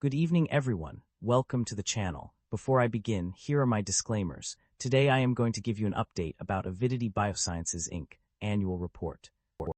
Good evening, everyone. Welcome to the channel. Before I begin, here are my disclaimers. Today I am going to give you an update about Avidity Biosciences Inc. annual report.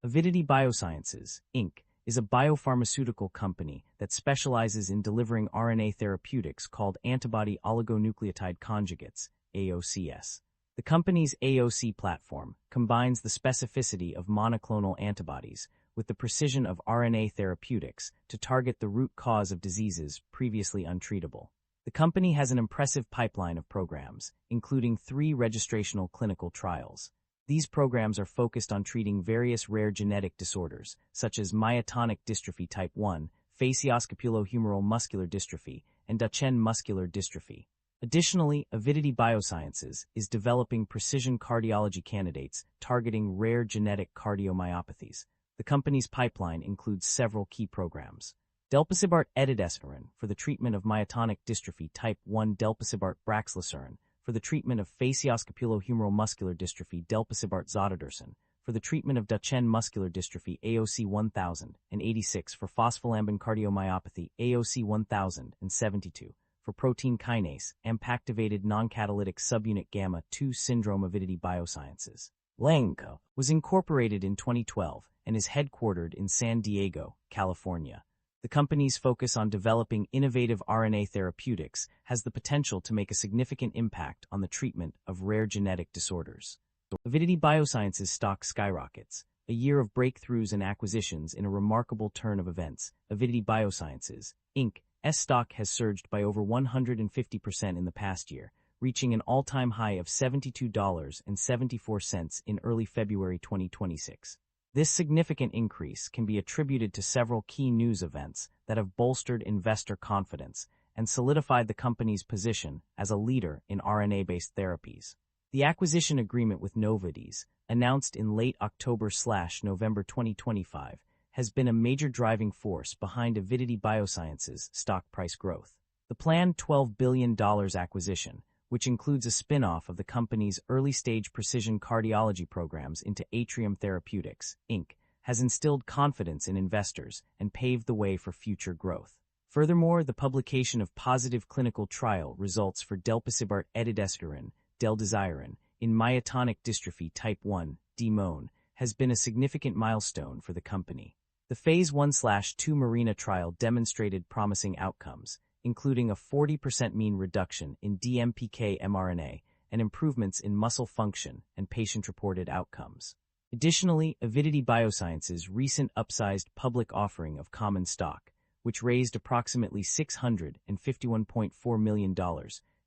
Avidity Biosciences Inc. is a biopharmaceutical company that specializes in delivering RNA therapeutics called antibody oligonucleotide conjugates, AOCs. The company's AOC platform combines the specificity of monoclonal antibodies with the precision of RNA therapeutics to target the root cause of diseases previously untreatable. The company has an impressive pipeline of programs, including 3 registrational clinical trials. These programs are focused on treating various rare genetic disorders, such as myotonic dystrophy type 1, facioscapulohumeral muscular dystrophy, and Duchenne muscular dystrophy. Additionally, Avidity Biosciences is developing precision cardiology candidates targeting rare genetic cardiomyopathies. The company's pipeline includes several key programs. Delpacibart etidesiran for the treatment of myotonic dystrophy type 1, Delpacibart braxlacerin for the treatment of facioscapulohumeral muscular dystrophy, Delpacibart zodadirsine for the treatment of Duchenne muscular dystrophy, AOC 1086 for phospholambin cardiomyopathy, AOC 1072 for protein kinase, AMP-activated non-catalytic subunit gamma 2 syndrome. Avidity Biosciences Inc. was incorporated in 2012 and is headquartered in San Diego, California. The company's focus on developing innovative RNA therapeutics has the potential to make a significant impact on the treatment of rare genetic disorders. Avidity Biosciences stock skyrockets, a year of breakthroughs and acquisitions in a remarkable turn of events. Avidity Biosciences, Inc.'s stock has surged by over 150% in the past year, reaching an all-time high of $72.74 in early February 2026. This significant increase can be attributed to several key news events that have bolstered investor confidence and solidified the company's position as a leader in RNA-based therapies. The acquisition agreement with Novartis, announced in late October/November 2025, has been a major driving force behind Avidity Biosciences' stock price growth. The planned $12 billion acquisition, which includes a spin-off of the company's early-stage precision cardiology programs into Atrium Therapeutics, Inc., has instilled confidence in investors and paved the way for future growth. Furthermore, the publication of positive clinical trial results for Delpacibart etidesiran, Del-desiran, in myotonic dystrophy type 1, DMON, has been a significant milestone for the company. The Phase 1/2 MARINA trial demonstrated promising outcomes, including a 40% mean reduction in DMPK mRNA and improvements in muscle function and patient-reported outcomes. Additionally, Avidity Biosciences' recent upsized public offering of common stock, which raised approximately $651.4 million,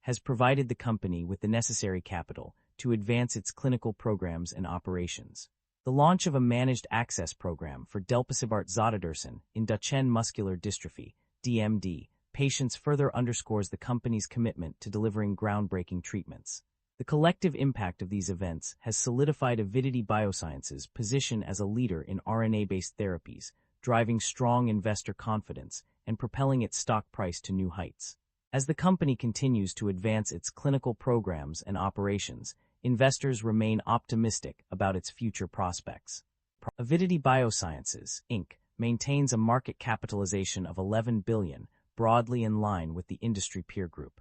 has provided the company with the necessary capital to advance its clinical programs and operations. The launch of a managed access program for Delpacibart zodadirsine in Duchenne muscular dystrophy, DMD, patients further underscores the company's commitment to delivering groundbreaking treatments. The collective impact of these events has solidified Avidity Biosciences' position as a leader in RNA-based therapies, driving strong investor confidence and propelling its stock price to new heights. As the company continues to advance its clinical programs and operations, investors remain optimistic about its future prospects. Avidity Biosciences, Inc. maintains a market capitalization of $11 billion, broadly in line with the industry peer group.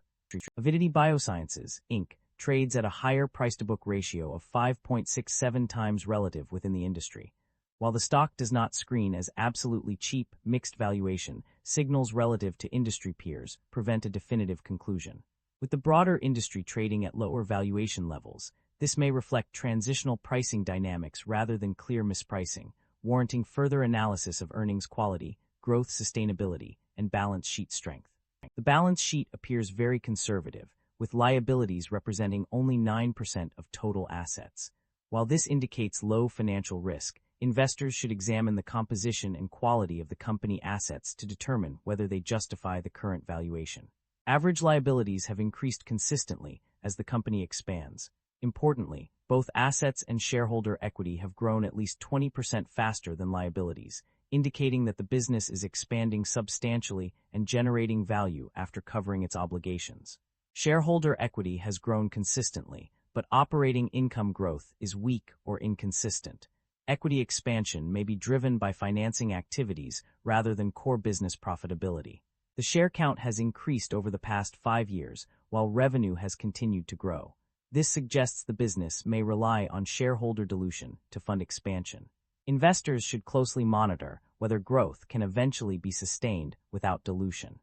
Avidity Biosciences, Inc. trades at a higher price-to-book ratio of 5.67 times relative within the industry. While the stock does not screen as absolutely cheap, mixed valuation signals relative to industry peers prevent a definitive conclusion. With the broader industry trading at lower valuation levels, this may reflect transitional pricing dynamics rather than clear mispricing, warranting further analysis of earnings quality, growth sustainability, and balance sheet strength. The balance sheet appears very conservative, with liabilities representing only 9% of total assets. While this indicates low financial risk, investors should examine the composition and quality of the company assets to determine whether they justify the current valuation. Average liabilities have increased consistently as the company expands. Importantly, both assets and shareholder equity have grown at least 20% faster than liabilities, indicating that the business is expanding substantially and generating value after covering its obligations. Shareholder equity has grown consistently, but operating income growth is weak or inconsistent. Equity expansion may be driven by financing activities rather than core business profitability. The share count has increased over the past 5 years, while revenue has continued to grow. This suggests the business may rely on shareholder dilution to fund expansion. Investors should closely monitor whether growth can eventually be sustained without dilution.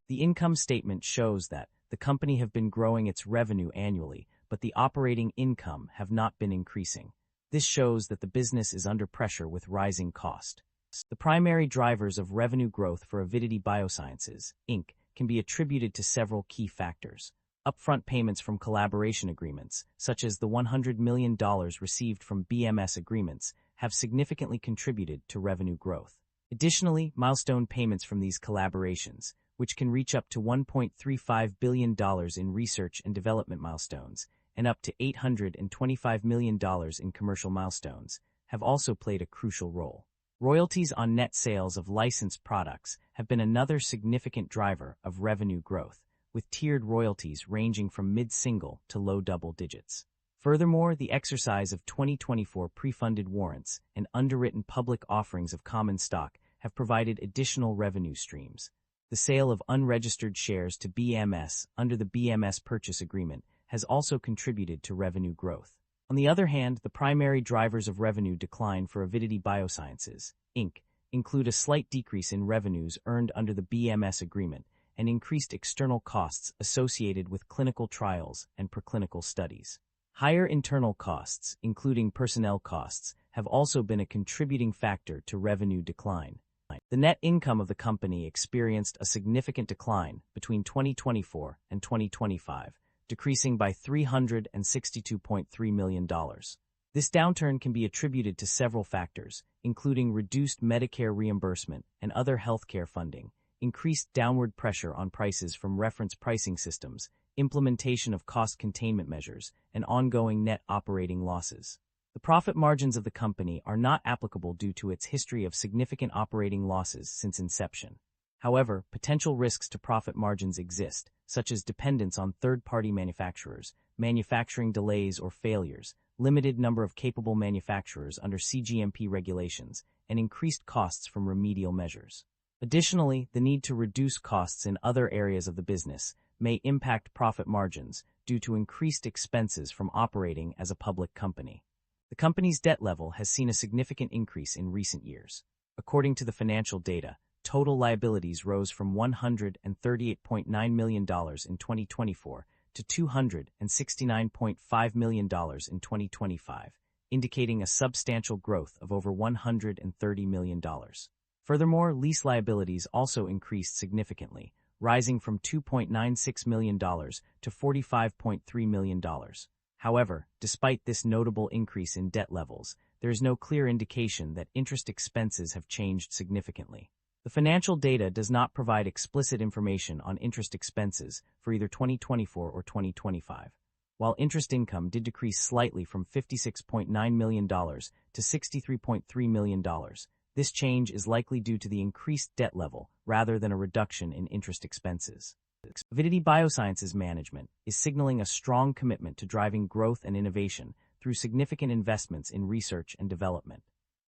The income statement shows that the company have been growing its revenue annually, but the operating income have not been increasing. This shows that the business is under pressure with rising cost. The primary drivers of revenue growth for Avidity Biosciences Inc. can be attributed to several key factors. Upfront payments from collaboration agreements, such as the $100 million received from BMS agreements, have significantly contributed to revenue growth. Additionally, milestone payments from these collaborations, which can reach up to $1.35 billion in research and development milestones and up to $825 million in commercial milestones, have also played a crucial role. Royalties on net sales of licensed products have been another significant driver of revenue growth, with tiered royalties ranging from mid-single to low double digits. Furthermore, the exercise of 2024 pre-funded warrants and underwritten public offerings of common stock have provided additional revenue streams. The sale of unregistered shares to BMS under the BMS purchase agreement has also contributed to revenue growth. On the other hand, the primary drivers of revenue decline for Avidity Biosciences Inc. include a slight decrease in revenues earned under the BMS agreement and increased external costs associated with clinical trials and preclinical studies. Higher internal costs, including personnel costs, have also been a contributing factor to revenue decline. The net income of the company experienced a significant decline between 2024 and 2025, decreasing by $362.3 million. This downturn can be attributed to several factors, including reduced Medicare reimbursement and other healthcare funding, increased downward pressure on prices from reference pricing systems, implementation of cost containment measures, and ongoing net operating losses. The profit margins of the company are not applicable due to its history of significant operating losses since inception. However, potential risks to profit margins exist, such as dependence on third-party manufacturers, manufacturing delays or failures, limited number of capable manufacturers under CGMP regulations, and increased costs from remedial measures. Additionally, the need to reduce costs in other areas of the business may impact profit margins due to increased expenses from operating as a public company. The company's debt level has seen a significant increase in recent years. According to the financial data, total liabilities rose from $138.9 million in 2024 to $269.5 million in 2025, indicating a substantial growth of over $130 million. Furthermore, lease liabilities also increased significantly, rising from $2.96 million to $45.3 million. However, despite this notable increase in debt levels, there is no clear indication that interest expenses have changed significantly. The financial data does not provide explicit information on interest expenses for either 2024 or 2025. While interest income did decrease slightly from $56.9 million to $63.3 million, this change is likely due to the increased debt level rather than a reduction in interest expenses. Avidity Biosciences management is signaling a strong commitment to driving growth and innovation through significant investments in research and development.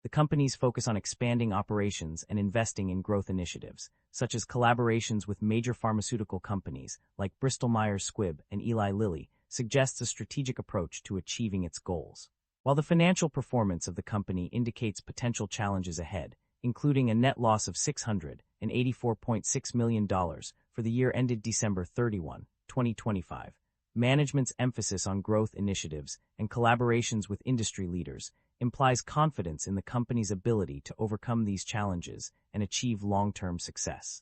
The company's focus on expanding operations and investing in growth initiatives, such as collaborations with major pharmaceutical companies like Bristol-Myers Squibb and Eli Lilly, suggests a strategic approach to achieving its goals. While the financial performance of the company indicates potential challenges ahead, including a net loss of $684.6 million for the year ended December 31, 2025, management's emphasis on growth initiatives and collaborations with industry leaders implies confidence in the company's ability to overcome these challenges and achieve long-term success.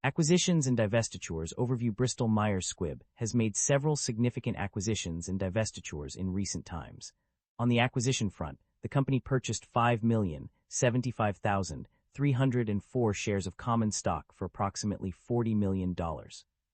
Acquisitions and divestitures overview. Bristol-Myers Squibb has made several significant acquisitions and divestitures in recent times. On the acquisition front, the company purchased 5,075,304 shares of common stock for approximately $40 million.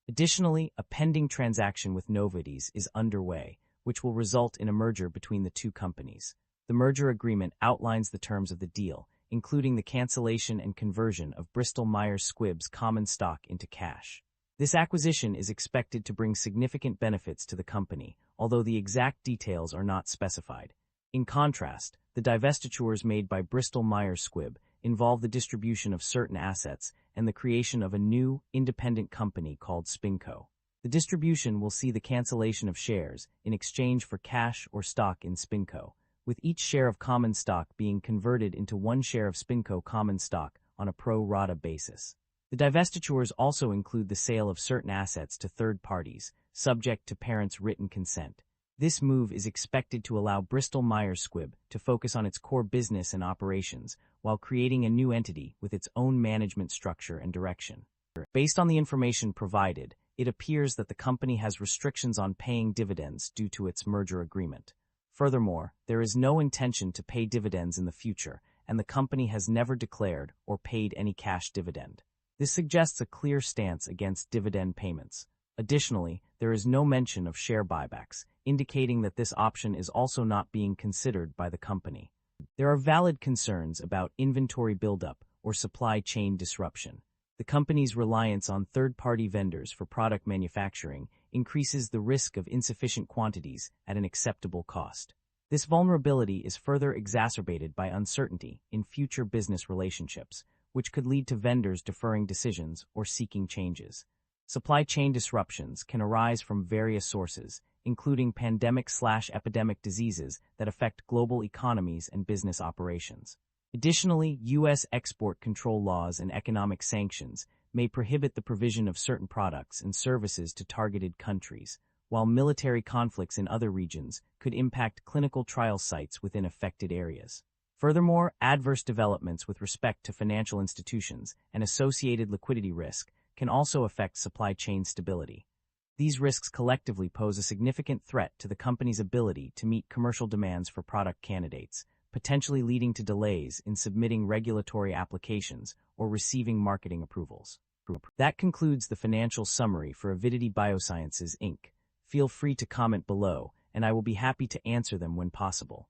Additionally, a pending transaction with Novartis is underway, which will result in a merger between the two companies. The merger agreement outlines the terms of the deal, including the cancellation and conversion of Bristol-Myers Squibb's common stock into cash. This acquisition is expected to bring significant benefits to the company, although the exact details are not specified. In contrast, the divestitures made by Bristol-Myers Squibb involve the distribution of certain assets and the creation of a new, independent company called SpinCo. The distribution will see the cancellation of shares in exchange for cash or stock in SpinCo, with each share of common stock being converted into one share of SpinCo common stock on a pro rata basis. The divestitures also include the sale of certain assets to third parties, subject to parents' written consent. This move is expected to allow Bristol-Myers Squibb to focus on its core business and operations while creating a new entity with its own management structure and direction. Based on the information provided, it appears that the company has restrictions on paying dividends due to its merger agreement. Furthermore, there is no intention to pay dividends in the future, and the company has never declared or paid any cash dividend. This suggests a clear stance against dividend payments. Additionally, there is no mention of share buybacks, indicating that this option is also not being considered by the company. There are valid concerns about inventory buildup or supply chain disruption. The company's reliance on third-party vendors for product manufacturing increases the risk of insufficient quantities at an acceptable cost. This vulnerability is further exacerbated by uncertainty in future business relationships, which could lead to vendors deferring decisions or seeking changes. Supply chain disruptions can arise from various sources, including pandemic/epidemic diseases that affect global economies and business operations. Additionally, U.S. export control laws and economic sanctions may prohibit the provision of certain products and services to targeted countries, while military conflicts in other regions could impact clinical trial sites within affected areas. Furthermore, adverse developments with respect to financial institutions and associated liquidity risk can also affect supply chain stability. These risks collectively pose a significant threat to the company's ability to meet commercial demands for product candidates, potentially leading to delays in submitting regulatory applications or receiving marketing approvals. That concludes the financial summary for Avidity Biosciences Inc. Feel free to comment below, and I will be happy to answer them when possible.